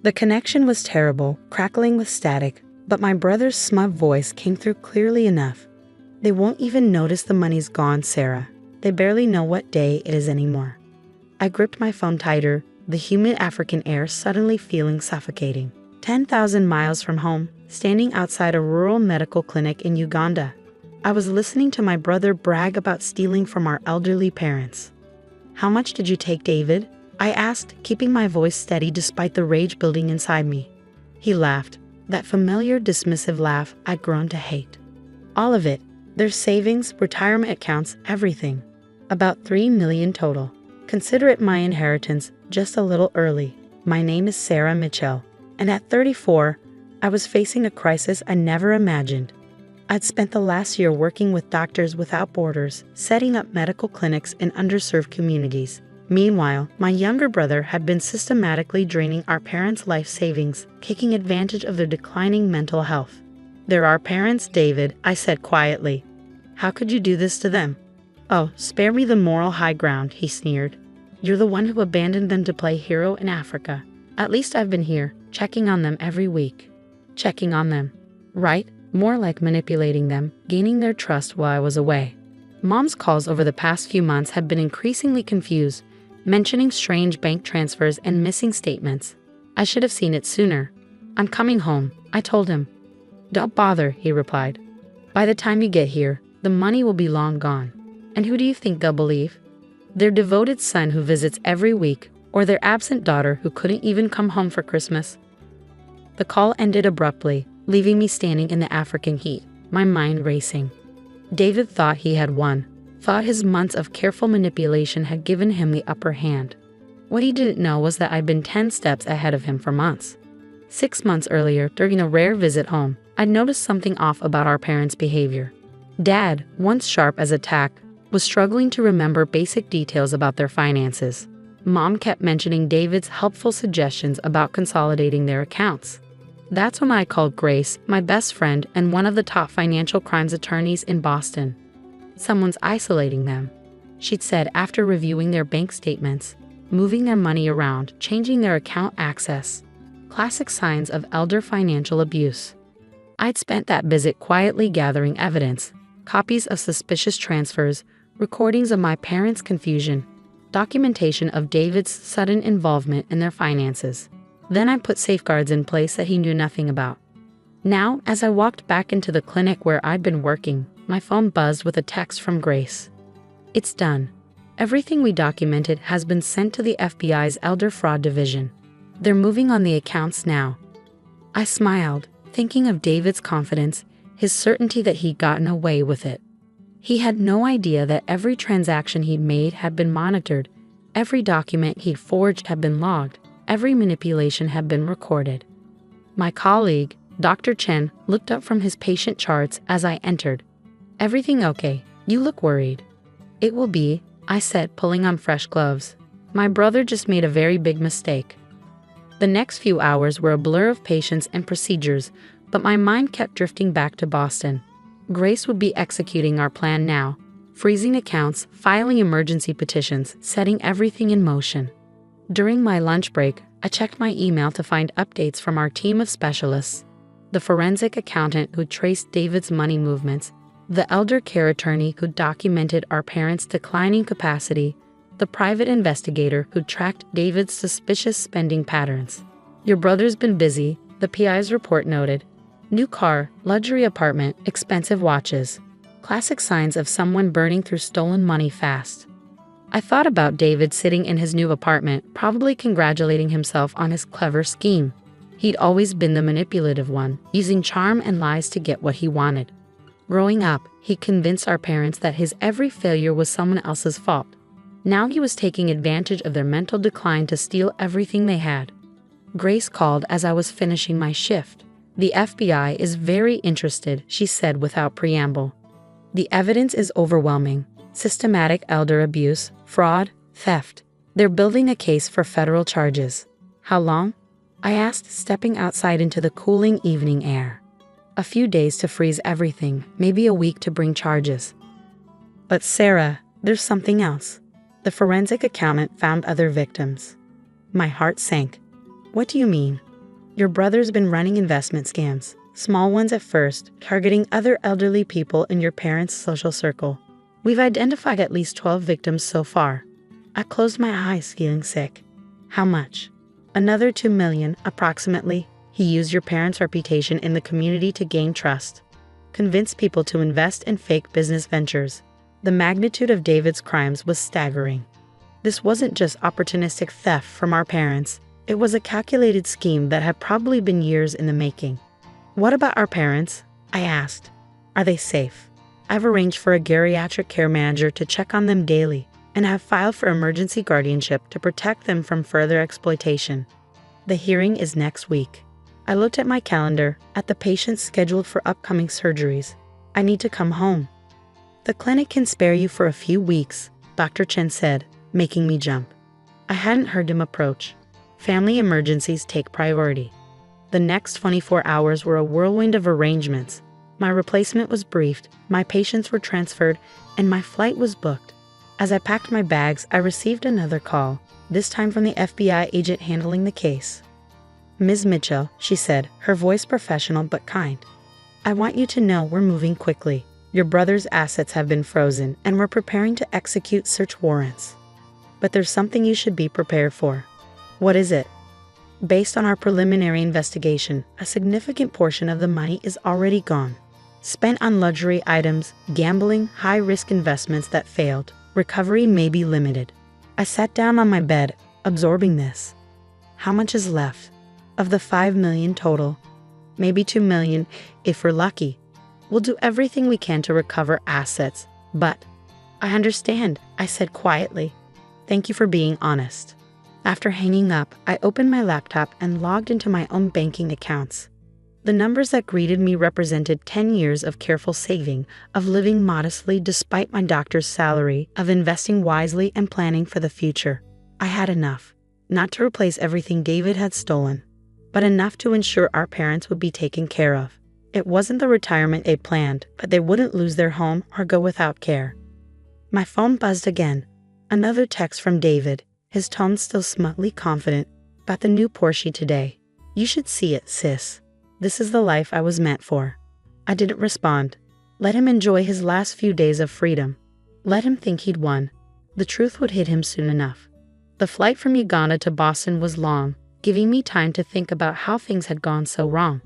The connection was terrible, crackling with static, but my brother's smug voice came through clearly enough. They won't even notice the money's gone, Sarah. They barely know what day it is anymore. I gripped my phone tighter, the humid African air suddenly feeling suffocating. 10,000 miles from home, standing outside a rural medical clinic in Uganda, I was listening to my brother brag about stealing from our elderly parents. "How much did you take, David?" I asked, keeping my voice steady despite the rage building inside me. He laughed, that familiar dismissive laugh I'd grown to hate. "All of it. Their savings, retirement accounts, everything. About 3 million total. Consider it my inheritance, just a little early. My name is Sarah Mitchell, and at 34, I was facing a crisis I never imagined. I'd spent the last year working with Doctors Without Borders, setting up medical clinics in underserved communities. Meanwhile, my younger brother had been systematically draining our parents' life savings, taking advantage of their declining mental health. They're our parents, David, I said quietly. How could you do this to them? Oh, spare me the moral high ground, he sneered. You're the one who abandoned them to play hero in Africa. At least I've been here, checking on them every week. Checking on them. Right? More like manipulating them, gaining their trust while I was away. Mom's calls over the past few months had been increasingly confused, mentioning strange bank transfers and missing statements. I should have seen it sooner. I'm coming home, I told him. Don't bother, he replied. By the time you get here, the money will be long gone. And who do you think they'll believe? Their devoted son who visits every week, or their absent daughter who couldn't even come home for Christmas? The call ended abruptly, leaving me standing in the African heat, my mind racing. David thought he had won, thought his months of careful manipulation had given him the upper hand. What he didn't know was that I'd been 10 steps ahead of him for months. 6 months earlier, during a rare visit home, I'd noticed something off about our parents' behavior. Dad, once sharp as a tack, was struggling to remember basic details about their finances. Mom kept mentioning David's helpful suggestions about consolidating their accounts. That's when I called Grace, my best friend and one of the top financial crimes attorneys in Boston. Someone's isolating them, she'd said after reviewing their bank statements, moving their money around, changing their account access. Classic signs of elder financial abuse. I'd spent that visit quietly gathering evidence, copies of suspicious transfers, recordings of my parents' confusion, documentation of David's sudden involvement in their finances. Then I put safeguards in place that he knew nothing about. Now, as I walked back into the clinic where I'd been working, my phone buzzed with a text from Grace. It's done. Everything we documented has been sent to the FBI's Elder Fraud Division. They're moving on the accounts now. I smiled, thinking of David's confidence, his certainty that he'd gotten away with it. He had no idea that every transaction he'd made had been monitored, every document he'd forged had been logged, every manipulation had been recorded. My colleague, Dr. Chen, looked up from his patient charts as I entered. Everything okay? You look worried. It will be, I said, pulling on fresh gloves. My brother just made a very big mistake. The next few hours were a blur of patients and procedures, but my mind kept drifting back to Boston. Grace would be executing our plan now, freezing accounts, filing emergency petitions, setting everything in motion. During my lunch break, I checked my email to find updates from our team of specialists. The forensic accountant who traced David's money movements, the elder care attorney who documented our parents' declining capacity, the private investigator who tracked David's suspicious spending patterns. Your brother's been busy, the PI's report noted. New car, luxury apartment, expensive watches. Classic signs of someone burning through stolen money fast. I thought about David sitting in his new apartment, probably congratulating himself on his clever scheme. He'd always been the manipulative one, using charm and lies to get what he wanted. Growing up, he convinced our parents that his every failure was someone else's fault. Now he was taking advantage of their mental decline to steal everything they had. Grace called as I was finishing my shift. The FBI is very interested, she said without preamble. The evidence is overwhelming. Systematic elder abuse, fraud, theft. They're building a case for federal charges. How long? I asked, stepping outside into the cooling evening air. A few days to freeze everything, maybe a week to bring charges. But Sarah, there's something else. The forensic accountant found other victims. My heart sank. What do you mean? Your brother's been running investment scams, small ones at first, targeting other elderly people in your parents' social circle. We've identified at least 12 victims so far. I closed my eyes, feeling sick. How much? Another 2 million, approximately. He used your parents' reputation in the community to gain trust. Convinced people to invest in fake business ventures. The magnitude of David's crimes was staggering. This wasn't just opportunistic theft from our parents. It was a calculated scheme that had probably been years in the making. What about our parents? I asked. Are they safe? I've arranged for a geriatric care manager to check on them daily, and have filed for emergency guardianship to protect them from further exploitation. The hearing is next week. I looked at my calendar, at the patients scheduled for upcoming surgeries. I need to come home. The clinic can spare you for a few weeks, Dr. Chen said, making me jump. I hadn't heard him approach. Family emergencies take priority. The next 24 hours were a whirlwind of arrangements. My replacement was briefed, my patients were transferred, and my flight was booked. As I packed my bags, I received another call, this time from the FBI agent handling the case. Ms. Mitchell, she said, her voice professional but kind. I want you to know we're moving quickly. Your brother's assets have been frozen, and we're preparing to execute search warrants. But there's something you should be prepared for. What is it? Based on our preliminary investigation, a significant portion of the money is already gone. Spent on luxury items, gambling, high-risk investments that failed. Recovery may be limited. I sat down on my bed, absorbing this. How much is left? Of the 5 million total, maybe 2 million if we're lucky. We'll do everything we can to recover assets, but I understand, I said quietly. Thank you for being honest. After hanging up, I opened my laptop and logged into my own banking accounts. The numbers that greeted me represented 10 years of careful saving, of living modestly despite my doctor's salary, of investing wisely and planning for the future. I had enough, not to replace everything David had stolen, but enough to ensure our parents would be taken care of. It wasn't the retirement they planned, but they wouldn't lose their home or go without care. My phone buzzed again. Another text from David, his tone still smugly confident. About the new Porsche today. You should see it, sis. This is the life I was meant for. I didn't respond. Let him enjoy his last few days of freedom. Let him think he'd won. The truth would hit him soon enough. The flight from Uganda to Boston was long, giving me time to think about how things had gone so wrong.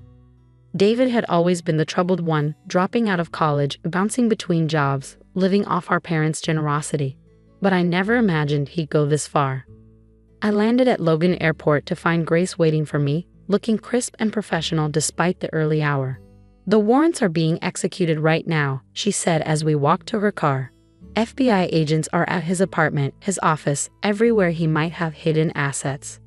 David had always been the troubled one, dropping out of college, bouncing between jobs, living off our parents' generosity. But I never imagined he'd go this far. I landed at Logan Airport to find Grace waiting for me, looking crisp and professional despite the early hour. The warrants are being executed right now, she said as we walked to her car. FBI agents are at his apartment, his office, everywhere he might have hidden assets.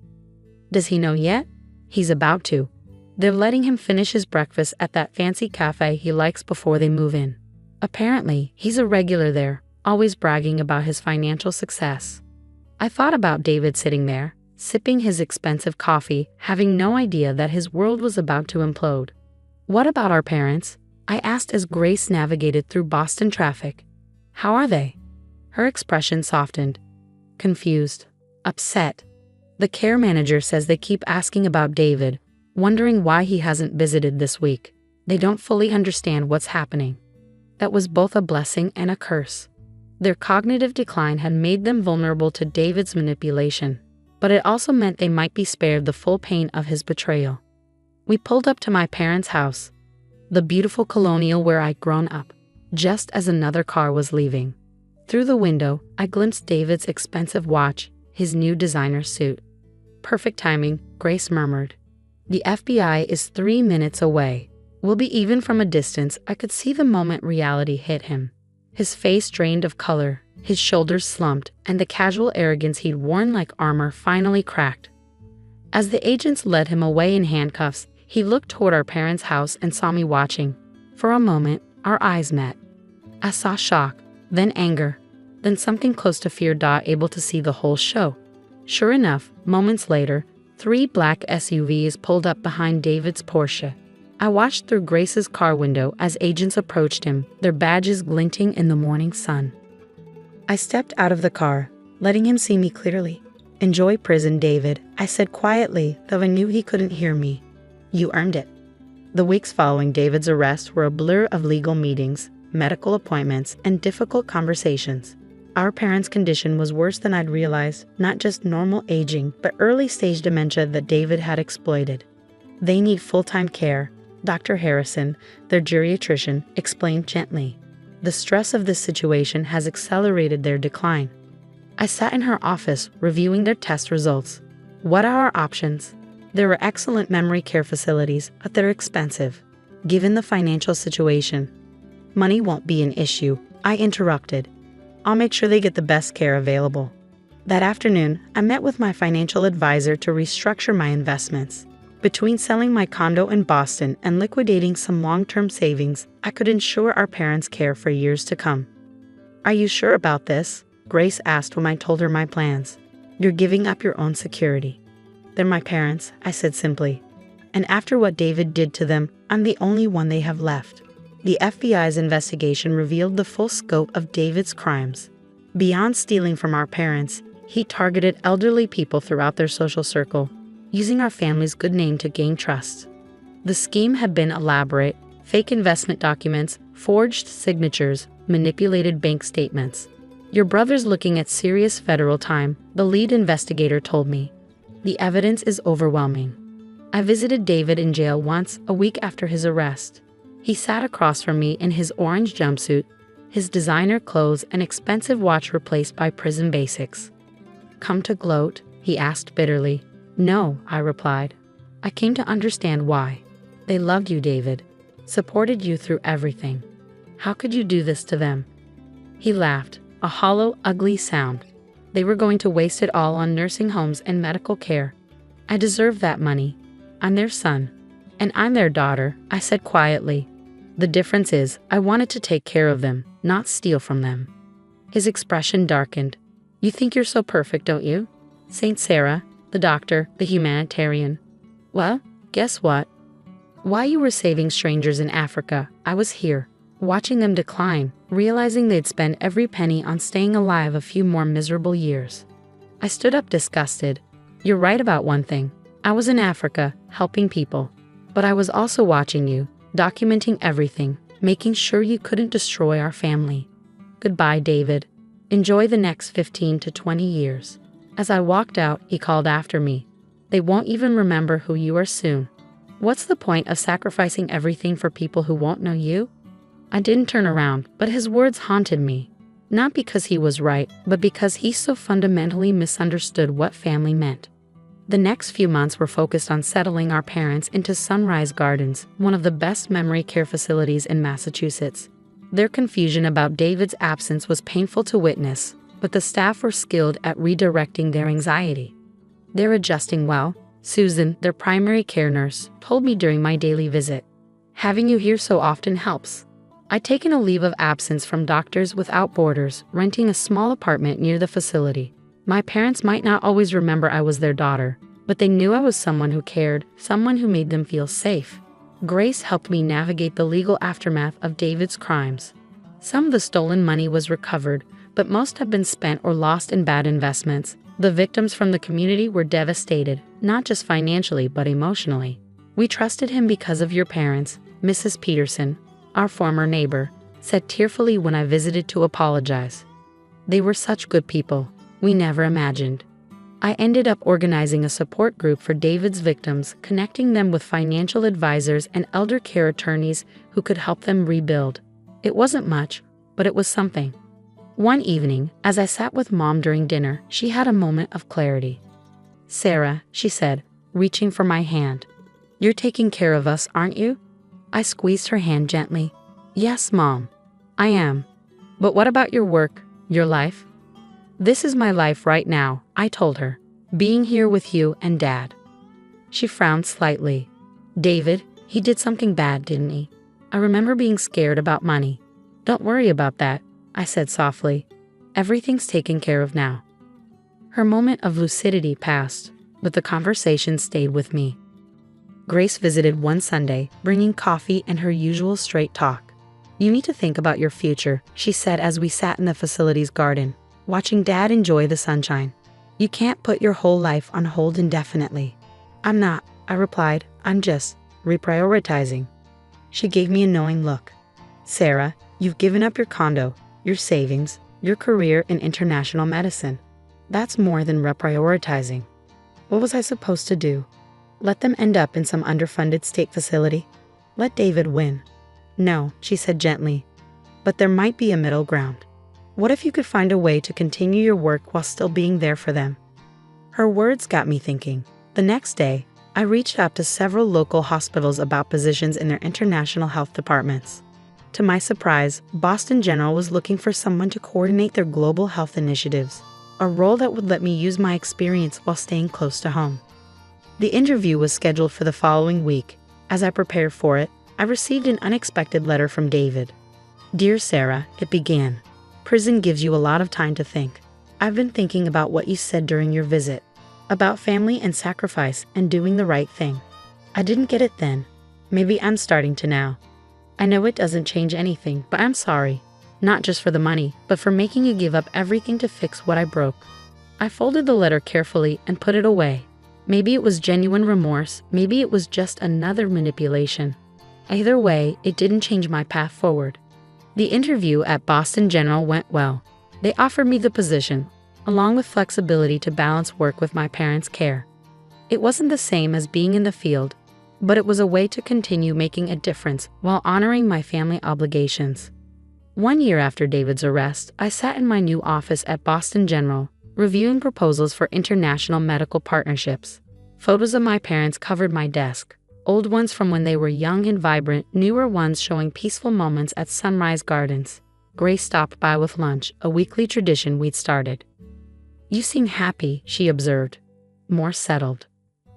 Does he know yet? He's about to. They're letting him finish his breakfast at that fancy cafe he likes before they move in. Apparently, he's a regular there, always bragging about his financial success. I thought about David sitting there, sipping his expensive coffee, having no idea that his world was about to implode. What about our parents? I asked as Grace navigated through Boston traffic. How are they? Her expression softened. Confused. Upset. The care manager says they keep asking about David, wondering why he hasn't visited this week. They don't fully understand what's happening. That was both a blessing and a curse. Their cognitive decline had made them vulnerable to David's manipulation, but it also meant they might be spared the full pain of his betrayal. We pulled up to my parents' house, the beautiful colonial where I'd grown up, just as another car was leaving. Through the window, I glimpsed David's expensive watch, his new designer suit. Perfect timing, Grace murmured. The FBI is 3 minutes away. We'll be even from a distance. I could see the moment reality hit him. His face drained of color, his shoulders slumped, and the casual arrogance he'd worn like armor finally cracked. As the agents led him away in handcuffs, he looked toward our parents' house and saw me watching. For a moment, our eyes met. I saw shock, then anger, then something close to fear. Able to see the whole show. Sure enough, moments later, 3 black SUVs pulled up behind David's Porsche. I watched through Grace's car window as agents approached him, their badges glinting in the morning sun. I stepped out of the car, letting him see me clearly. Enjoy prison, David, I said quietly, though I knew he couldn't hear me. You earned it. The weeks following David's arrest were a blur of legal meetings, medical appointments, and difficult conversations. Our parents' condition was worse than I'd realized, not just normal aging, but early-stage dementia that David had exploited. They need full-time care, Dr. Harrison, their geriatrician, explained gently. The stress of this situation has accelerated their decline. I sat in her office, reviewing their test results. What are our options? There were excellent memory care facilities, but they're expensive, given the financial situation. Money won't be an issue, I interrupted. I'll make sure they get the best care available. That afternoon, I met with my financial advisor to restructure my investments. Between selling my condo in Boston and liquidating some long-term savings, I could ensure our parents' care for years to come. Are you sure about this? Grace asked when I told her my plans. You're giving up your own security. They're my parents, I said simply. And after what David did to them, I'm the only one they have left. The FBI's investigation revealed the full scope of David's crimes. Beyond stealing from our parents, he targeted elderly people throughout their social circle, using our family's good name to gain trust. The scheme had been elaborate: fake investment documents, forged signatures, manipulated bank statements. Your brother's looking at serious federal time, the lead investigator told me. The evidence is overwhelming. I visited David in jail once, a week after his arrest. He sat across from me in his orange jumpsuit, his designer clothes and expensive watch replaced by prison basics. Come to gloat? He asked bitterly. No, I replied. I came to understand why. They loved you, David. Supported you through everything. How could you do this to them? He laughed, a hollow, ugly sound. They were going to waste it all on nursing homes and medical care. I deserve that money. I'm their son. And I'm their daughter, I said quietly. The difference is, I wanted to take care of them, not steal from them. His expression darkened. You think you're so perfect, don't you? Saint Sarah, the doctor, the humanitarian. Well, guess what? While you were saving strangers in Africa, I was here, watching them decline, realizing they'd spend every penny on staying alive a few more miserable years. I stood up disgusted. You're right about one thing. I was in Africa, helping people. But I was also watching you, documenting everything, making sure you couldn't destroy our family. Goodbye, David. Enjoy the next 15 to 20 years. As I walked out, he called after me. They won't even remember who you are soon. What's the point of sacrificing everything for people who won't know you? I didn't turn around, but his words haunted me. Not because he was right, but because he so fundamentally misunderstood what family meant. The next few months were focused on settling our parents into Sunrise Gardens, one of the best memory care facilities in Massachusetts. Their confusion about David's absence was painful to witness, but the staff were skilled at redirecting their anxiety. They're adjusting well, Susan, their primary care nurse, told me during my daily visit. Having you here so often helps. I'd taken a leave of absence from Doctors Without Borders, renting a small apartment near the facility. My parents might not always remember I was their daughter, but they knew I was someone who cared, someone who made them feel safe. Grace helped me navigate the legal aftermath of David's crimes. Some of the stolen money was recovered, but most have been spent or lost in bad investments. The victims from the community were devastated, not just financially but emotionally. We trusted him because of your parents, Mrs. Peterson, our former neighbor, said tearfully when I visited to apologize. They were such good people. We never imagined. I ended up organizing a support group for David's victims, connecting them with financial advisors and elder care attorneys who could help them rebuild. It wasn't much, but it was something. One evening, as I sat with Mom during dinner, she had a moment of clarity. Sarah, she said, reaching for my hand. You're taking care of us, aren't you? I squeezed her hand gently. Yes, Mom. I am. But what about your work, your life? This is my life right now, I told her. Being here with you and Dad. She frowned slightly. David, he did something bad, didn't he? I remember being scared about money. Don't worry about that, I said softly. Everything's taken care of now. Her moment of lucidity passed, but the conversation stayed with me. Grace visited one Sunday, bringing coffee and her usual straight talk. You need to think about your future, she said as we sat in the facility's garden, watching Dad enjoy the sunshine. You can't put your whole life on hold indefinitely. I'm not, I replied. I'm just reprioritizing. She gave me a knowing look. Sarah, you've given up your condo, your savings, your career in international medicine. That's more than reprioritizing. What was I supposed to do? Let them end up in some underfunded state facility? Let David win? No, she said gently. But there might be a middle ground. What if you could find a way to continue your work while still being there for them? Her words got me thinking. The next day, I reached out to several local hospitals about positions in their international health departments. To my surprise, Boston General was looking for someone to coordinate their global health initiatives, a role that would let me use my experience while staying close to home. The interview was scheduled for the following week. As I prepared for it, I received an unexpected letter from David. Dear Sarah, it began. Prison gives you a lot of time to think. I've been thinking about what you said during your visit, about family and sacrifice and doing the right thing. I didn't get it then. Maybe I'm starting to now. I know it doesn't change anything, but I'm sorry. Not just for the money, but for making you give up everything to fix what I broke. I folded the letter carefully and put it away. Maybe it was genuine remorse, maybe it was just another manipulation. Either way, it didn't change my path forward. The interview at Boston General went well. They offered me the position, along with flexibility to balance work with my parents' care. It wasn't the same as being in the field, but it was a way to continue making a difference while honoring my family obligations. 1 year after David's arrest, I sat in my new office at Boston General, reviewing proposals for international medical partnerships. Photos of my parents covered my desk, old ones from when they were young and vibrant, newer ones showing peaceful moments at Sunrise Gardens. Grace stopped by with lunch, a weekly tradition we'd started. You seem happy, she observed. More settled.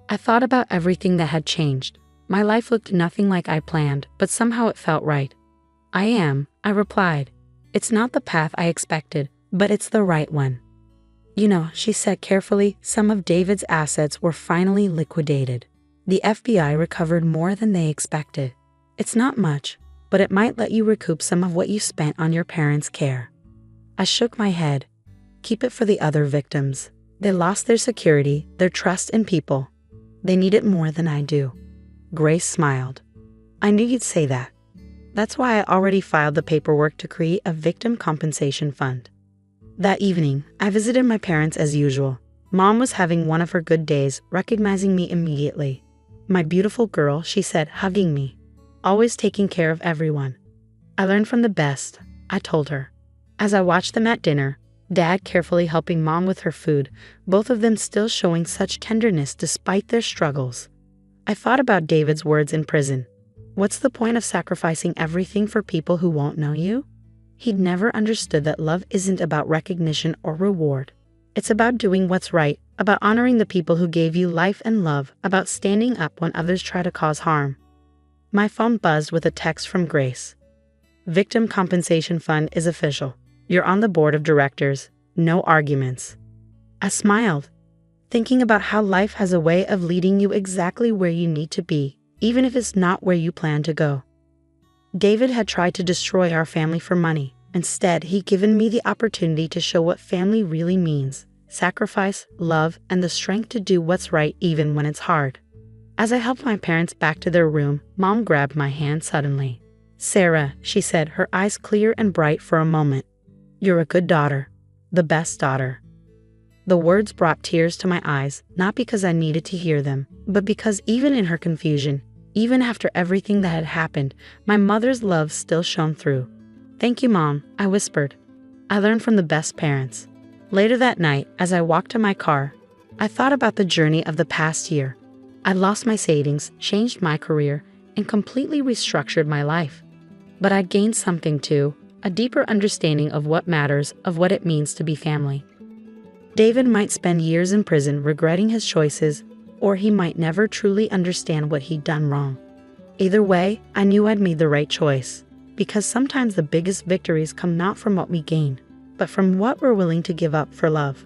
I thought about everything that had changed. My life looked nothing like I planned, but somehow it felt right. I am, I replied. It's not the path I expected, but it's the right one. You know, she said carefully, some of David's assets were finally liquidated. The FBI recovered more than they expected. It's not much, but it might let you recoup some of what you spent on your parents' care. I shook my head. Keep it for the other victims. They lost their security, their trust in people. They need it more than I do. Grace smiled. I knew you'd say that. That's why I already filed the paperwork to create a victim compensation fund. That evening, I visited my parents as usual. Mom was having one of her good days, recognizing me immediately. My beautiful girl, she said, hugging me. Always taking care of everyone. I learned from the best, I told her. As I watched them at dinner, Dad carefully helping Mom with her food, both of them still showing such tenderness despite their struggles. I thought about David's words in prison. What's the point of sacrificing everything for people who won't know you? He'd never understood that love isn't about recognition or reward. It's about doing what's right, about honoring the people who gave you life and love, about standing up when others try to cause harm. My phone buzzed with a text from Grace. Victim Compensation Fund is official. You're on the board of directors. No arguments. I smiled, thinking about how life has a way of leading you exactly where you need to be, even if it's not where you plan to go. David had tried to destroy our family for money. Instead, he'd given me the opportunity to show what family really means: sacrifice, love, and the strength to do what's right even when it's hard. As I helped my parents back to their room, Mom grabbed my hand suddenly. Sarah, she said, her eyes clear and bright for a moment. You're a good daughter. The best daughter. The words brought tears to my eyes, not because I needed to hear them, but because even in her confusion, even after everything that had happened, my mother's love still shone through. Thank you, Mom, I whispered. I learned from the best parents. Later that night, as I walked to my car, I thought about the journey of the past year. I lost my savings, changed my career, and completely restructured my life. But I gained something too, a deeper understanding of what matters, of what it means to be family. David might spend years in prison regretting his choices, or he might never truly understand what he'd done wrong. Either way, I knew I'd made the right choice, because sometimes the biggest victories come not from what we gain, but from what we're willing to give up for love.